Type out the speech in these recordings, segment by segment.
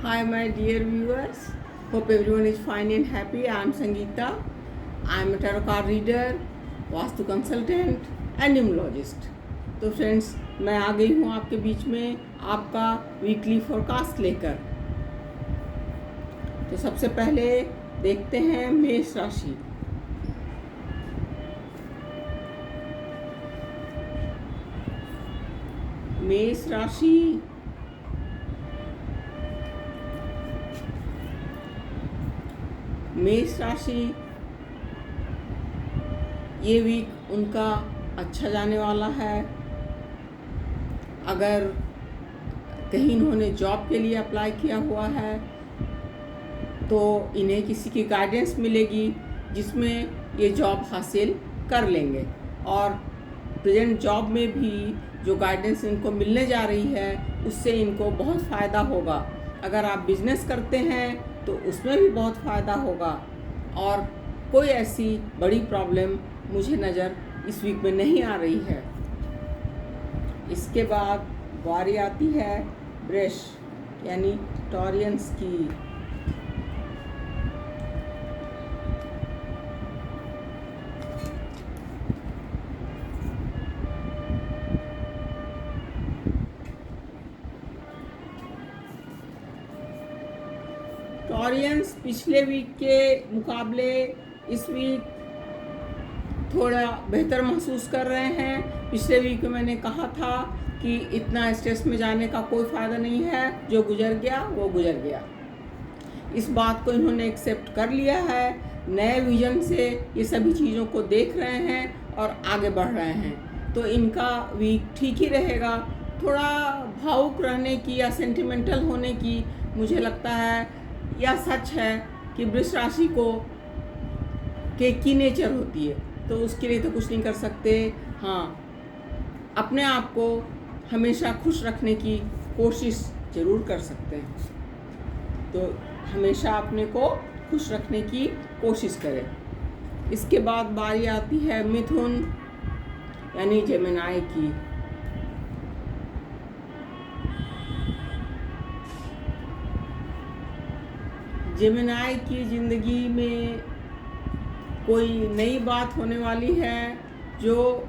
Hi, my dear viewers. Hope everyone is fine and happy. I am Sangeeta. I am a tarot card reader, vastu consultant and numerologist. तो friends, मैं आ गई हूँ आपके बीच में आपका weekly forecast लेकर। तो सबसे पहले देखते हैं मेष राशि। मेष राशि ये वीक उनका अच्छा जाने वाला है। अगर कहीं इन्होंने जॉब के लिए अप्लाई किया हुआ है तो इन्हें किसी की गाइडेंस मिलेगी जिसमें ये जॉब हासिल कर लेंगे। और प्रेजेंट जॉब में भी जो गाइडेंस इनको मिलने जा रही है उससे इनको बहुत फ़ायदा होगा। अगर आप बिजनेस करते हैं तो उसमें भी बहुत फ़ायदा होगा। और कोई ऐसी बड़ी प्रॉब्लम मुझे नज़र इस वीक में नहीं आ रही है। इसके बाद बारी आती है वृष यानी टॉरियंस की। टॉरियंस पिछले वीक के मुकाबले इस वीक थोड़ा बेहतर महसूस कर रहे हैं। पिछले वीक में मैंने कहा था कि इतना स्ट्रेस में जाने का कोई फ़ायदा नहीं है, जो गुजर गया वो गुजर गया। इस बात को इन्होंने एक्सेप्ट कर लिया है। नए विजन से ये सभी चीज़ों को देख रहे हैं और आगे बढ़ रहे हैं। तो इनका वीक ठीक ही रहेगा। थोड़ा भावुक रहने की या सेंटिमेंटल होने की मुझे लगता है या सच है कि वृष राशि की नेचर होती है, तो उसके लिए तो कुछ नहीं कर सकते। हाँ, अपने आप को हमेशा खुश रखने की कोशिश ज़रूर कर सकते हैं। तो हमेशा अपने को खुश रखने की कोशिश करें। इसके बाद बारी आती है मिथुन यानी जेमिनी की। जेमिनी की ज़िंदगी में कोई नई बात होने वाली है जो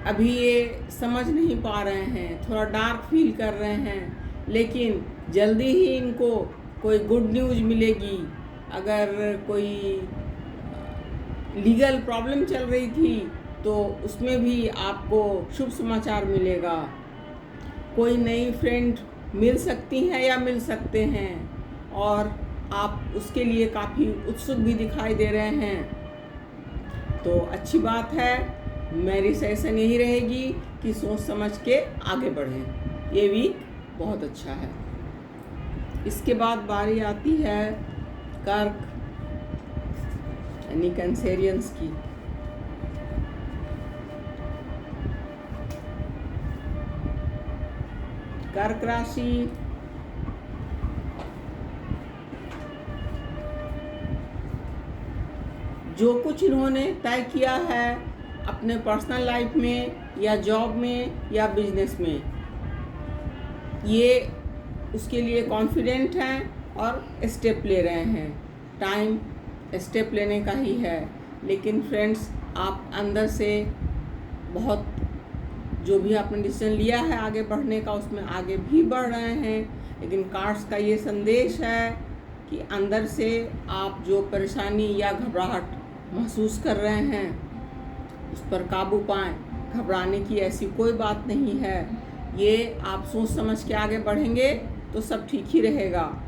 अभी ये समझ नहीं पा रहे हैं, थोड़ा डार्क फील कर रहे हैं, लेकिन जल्दी ही इनको कोई गुड न्यूज़ मिलेगी। अगर कोई लीगल प्रॉब्लम चल रही थी तो उसमें भी आपको शुभ समाचार मिलेगा। कोई नई फ्रेंड मिल सकती हैं या मिल सकते हैं और आप उसके लिए काफ़ी उत्सुक भी दिखाई दे रहे हैं। तो अच्छी बात है। मेरी सजेशन यही रहेगी कि सोच समझ के आगे बढ़ें। ये वीक बहुत अच्छा है। इसके बाद बारी आती है कर्क यानी कैंसेरियंस की। कर्क राशि जो कुछ इन्होंने तय किया है अपने पर्सनल लाइफ में या जॉब में या बिजनेस में, ये उसके लिए कॉन्फिडेंट हैं और स्टेप ले रहे हैं। टाइम स्टेप लेने का ही है। लेकिन फ्रेंड्स, आप अंदर से बहुत जो भी आपने डिसीजन लिया है आगे बढ़ने का उसमें आगे भी बढ़ रहे हैं। लेकिन कार्ड्स का ये संदेश है कि अंदर से आप जो परेशानी या घबराहट महसूस कर रहे हैं उस पर काबू पाएं। घबराने की ऐसी कोई बात नहीं है। ये आप सोच समझ के आगे बढ़ेंगे तो सब ठीक ही रहेगा।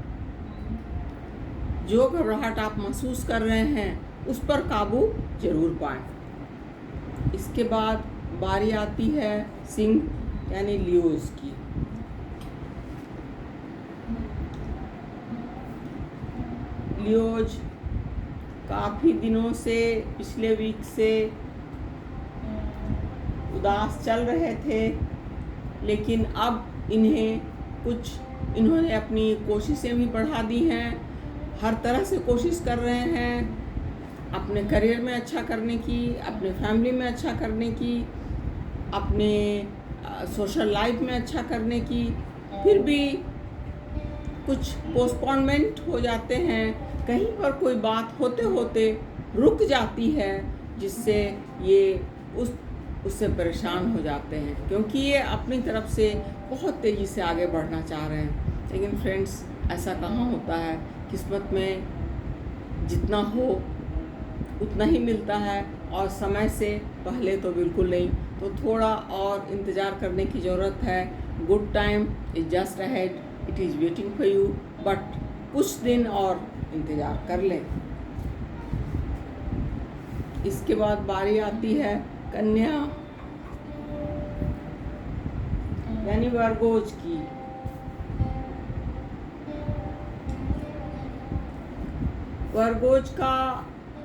जो घबराहट आप महसूस कर रहे हैं उस पर काबू जरूर पाएं। इसके बाद बारी आती है सिंह यानी लियोज की। लियोज काफ़ी दिनों से पिछले वीक से उदास चल रहे थे, लेकिन अब इन्होंने अपनी कोशिशें भी बढ़ा दी हैं। हर तरह से कोशिश कर रहे हैं अपने करियर में अच्छा करने की, अपने फैमिली में अच्छा करने की, अपने सोशल लाइफ में अच्छा करने की। फिर भी कुछ पोस्टपोनमेंट हो जाते हैं, कहीं पर कोई बात होते होते रुक जाती है, जिससे ये उससे परेशान हो जाते हैं, क्योंकि ये अपनी तरफ से बहुत तेज़ी से आगे बढ़ना चाह रहे हैं। लेकिन फ्रेंड्स, ऐसा कहाँ होता है। किस्मत में जितना हो उतना ही मिलता है, और समय से पहले तो बिल्कुल नहीं। तो थोड़ा और इंतज़ार करने की ज़रूरत है। Good time is just ahead, it is waiting for you, but कुछ दिन और इंतज़ार कर लें। इसके बाद बारी आती है कन्या यानी वर्गोज की। वर्गोज का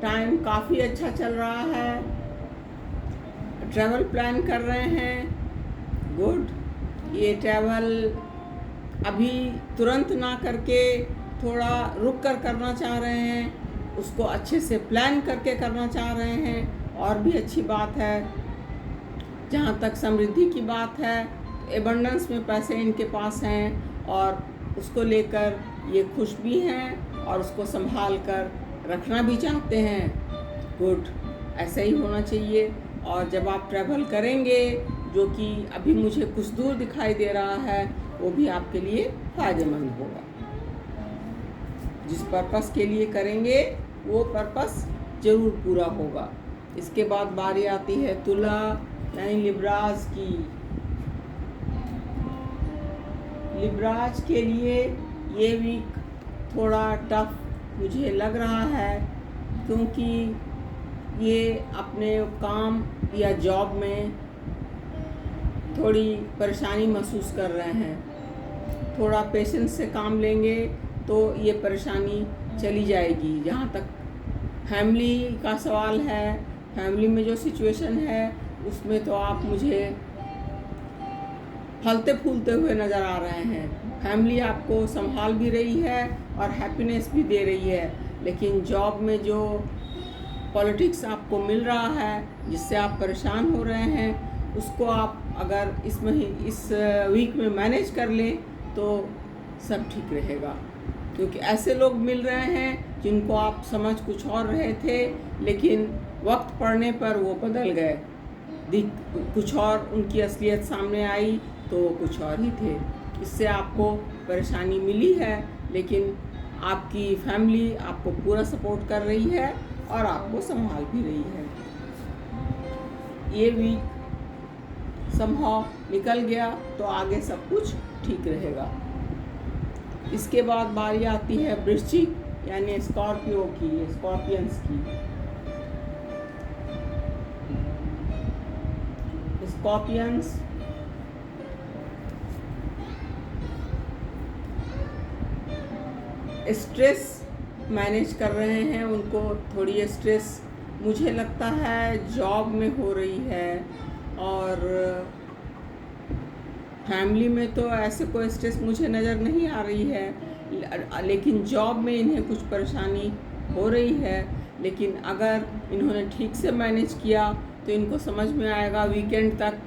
टाइम काफ़ी अच्छा चल रहा है, ट्रैवल प्लान कर रहे हैं, गुड। ये ट्रैवल अभी तुरंत ना करके थोड़ा रुक कर करना चाह रहे हैं, उसको अच्छे से प्लान करके करना चाह रहे हैं, और भी अच्छी बात है। जहाँ तक समृद्धि की बात है, एबंडेंस में पैसे इनके पास हैं, और उसको लेकर ये खुश भी हैं, और उसको संभाल कर रखना भी चाहते हैं, गुड। ऐसा ही होना चाहिए। और जब आप ट्रैवल करेंगे, जो कि अभी मुझे कुछ दूर दिखाई दे रहा है, वो भी आपके लिए फ़ायदेमंद होगा। जिस पर्पस के लिए करेंगे वो पर्पस ज़रूर पूरा होगा। इसके बाद बारी आती है तुला यानी लिब्राज की। लिब्राज के लिए ये वीक थोड़ा टफ मुझे लग रहा है, क्योंकि ये अपने काम या जॉब में थोड़ी परेशानी महसूस कर रहे हैं। थोड़ा पेशेंस से काम लेंगे तो ये परेशानी चली जाएगी। जहाँ तक फैमिली का सवाल है, फैमिली में जो सिचुएशन है, उसमें तो आप मुझे फलते फूलते हुए नज़र आ रहे हैं। फैमिली आपको संभाल भी रही है और हैप्पीनेस भी दे रही है, लेकिन जॉब में जो पॉलिटिक्स आपको मिल रहा है, जिससे आप परेशान हो रहे हैं, उसको आप अगर इस वीक में मैनेज कर लें तो सब ठीक रहेगा। क्योंकि ऐसे लोग मिल रहे हैं जिनको आप समझ कुछ और रहे थे, लेकिन वक्त पड़ने पर वो बदल गए, कुछ और उनकी असलियत सामने आई तो वो कुछ और ही थे। इससे आपको परेशानी मिली है, लेकिन आपकी फैमिली आपको पूरा सपोर्ट कर रही है और आपको संभाल भी रही है। ये वीक समहाउ निकल गया तो आगे सब कुछ ठीक रहेगा। इसके बाद बारी आती है वृश्चिक यानी स्कॉर्पियो की, स्कॉर्पियंस की। स्कॉर्पियंस स्ट्रेस मैनेज कर रहे हैं। उनको थोड़ी स्ट्रेस मुझे लगता है जॉब में हो रही है, और फैमिली में तो ऐसे कोई स्ट्रेस मुझे नज़र नहीं आ रही है, लेकिन जॉब में इन्हें कुछ परेशानी हो रही है। लेकिन अगर इन्होंने ठीक से मैनेज किया तो इनको समझ में आएगा वीकेंड तक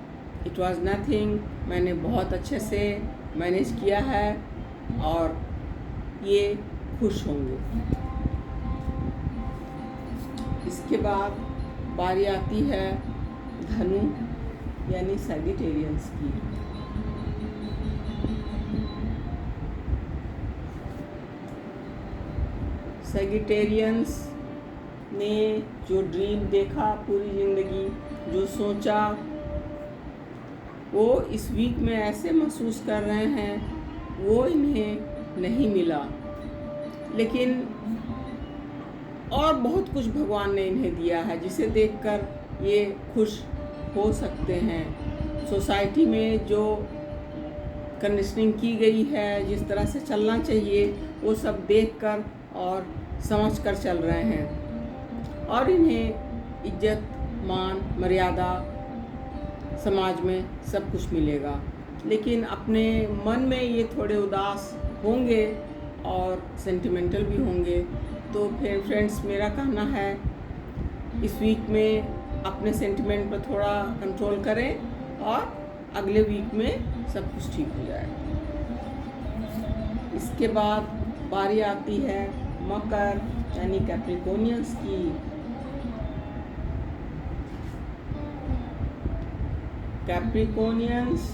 इट वाज नथिंग, मैंने बहुत अच्छे से मैनेज किया है, और ये खुश होंगे। इसके बाद बारी आती है धनु यानी सैजिटेरियंस की। सैजिटेरियंस ने जो ड्रीम देखा पूरी ज़िंदगी, जो सोचा, वो इस वीक में ऐसे महसूस कर रहे हैं वो इन्हें नहीं मिला, लेकिन और बहुत कुछ भगवान ने इन्हें दिया है, जिसे देखकर ये खुश हो सकते हैं। सोसाइटी में जो कंडीशनिंग की गई है, जिस तरह से चलना चाहिए, वो सब देखकर और समझकर चल रहे हैं, और इन्हें इज्जत, मान, मर्यादा समाज में सब कुछ मिलेगा। लेकिन अपने मन में ये थोड़े उदास होंगे और सेंटिमेंटल भी होंगे। तो फिर फ्रेंड्स, मेरा कहना है इस वीक में अपने सेंटिमेंट पर थोड़ा कंट्रोल करें, और अगले वीक में सब कुछ ठीक हो जाएगा। इसके बाद बारी आती है मकर यानी कैप्रिकॉर्नियंस की। कैप्रिकॉर्नियंस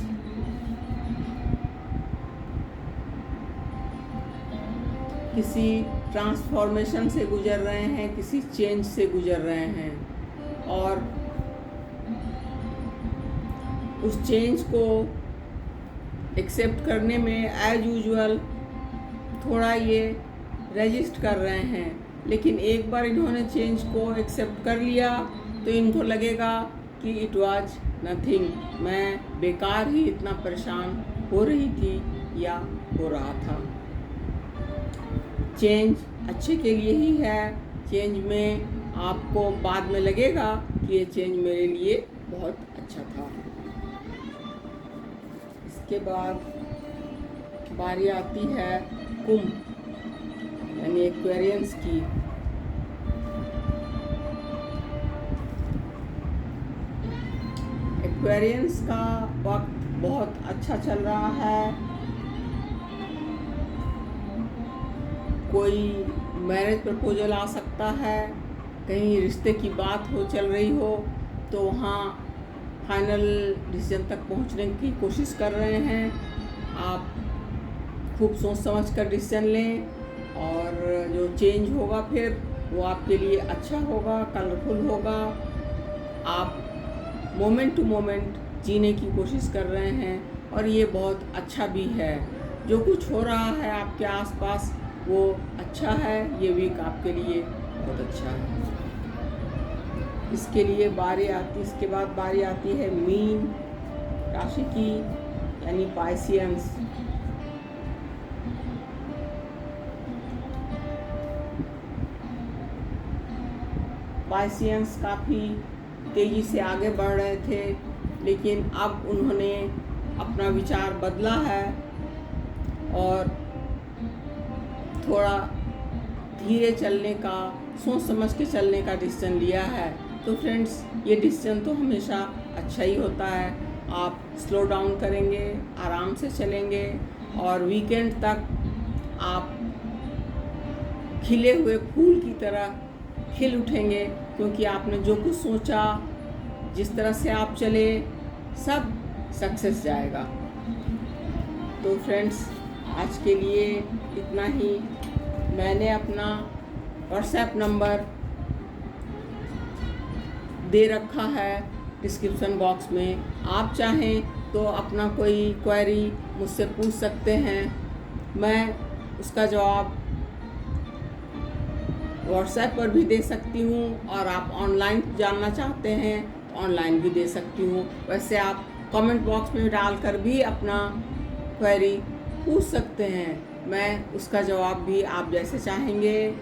किसी ट्रांसफॉर्मेशन से गुजर रहे हैं, किसी चेंज से गुजर रहे हैं और उस चेंज को एक्सेप्ट करने में एज यूजुअल थोड़ा ये रेजिस्ट कर रहे हैं। लेकिन एक बार इन्होंने चेंज को एक्सेप्ट कर लिया तो इनको लगेगा कि इट वाज नथिंग, मैं बेकार ही इतना परेशान हो रही थी या हो रहा था। चेंज अच्छे के लिए ही है। चेंज में आपको बाद में लगेगा कि ये चेंज मेरे लिए बहुत अच्छा था। इसके बाद बारी आती है कुंभ यानी एक्वेरियंस की। एक्वेरियंस का वक्त बहुत अच्छा चल रहा है। कोई मैरिज प्रपोजल आ सकता है, कहीं रिश्ते की बात हो चल रही हो तो वहाँ फाइनल डिसीजन तक पहुँचने की कोशिश कर रहे हैं। आप खूब सोच समझ कर डिसीजन लें और जो चेंज होगा फिर वो आपके लिए अच्छा होगा, कलरफुल होगा। आप मोमेंट टू मोमेंट जीने की कोशिश कर रहे हैं और ये बहुत अच्छा भी है। जो कुछ हो रहा है आपके आसपास वो अच्छा है। ये वीक आपके लिए बहुत अच्छा है। इसके बाद बारी आती है मीन राशि की यानी पाइसियंस। पाइसियंस काफ़ी तेज़ी से आगे बढ़ रहे थे, लेकिन अब उन्होंने अपना विचार बदला है और थोड़ा धीरे चलने का, सोच समझ के चलने का डिसीजन लिया है। तो फ्रेंड्स, ये डिसीजन तो हमेशा अच्छा ही होता है। आप स्लो डाउन करेंगे, आराम से चलेंगे और वीकेंड तक आप खिले हुए फूल की तरह खिल उठेंगे, क्योंकि आपने जो कुछ सोचा, जिस तरह से आप चले, सब सक्सेस जाएगा। तो फ्रेंड्स, आज के लिए इतना ही। मैंने अपना व्हाट्सएप नंबर दे रखा है डिस्क्रिप्शन बॉक्स में। आप चाहें तो अपना कोई क्वेरी मुझसे पूछ सकते हैं। मैं उसका जवाब व्हाट्सएप पर भी दे सकती हूँ और आप ऑनलाइन जानना चाहते हैं तो ऑनलाइन भी दे सकती हूँ। वैसे आप कमेंट बॉक्स में डालकर भी अपना क्वेरी पूछ सकते हैं। मैं उसका जवाब भी आप जैसे चाहेंगे,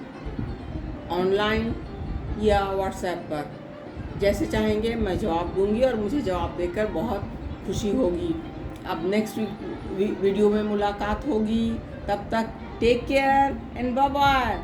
ऑनलाइन या व्हाट्सएप पर, जैसे चाहेंगे मैं जवाब दूंगी और मुझे जवाब देकर बहुत खुशी होगी। अब नेक्स्ट वीडियो में मुलाकात होगी। तब तक take care and bye bye.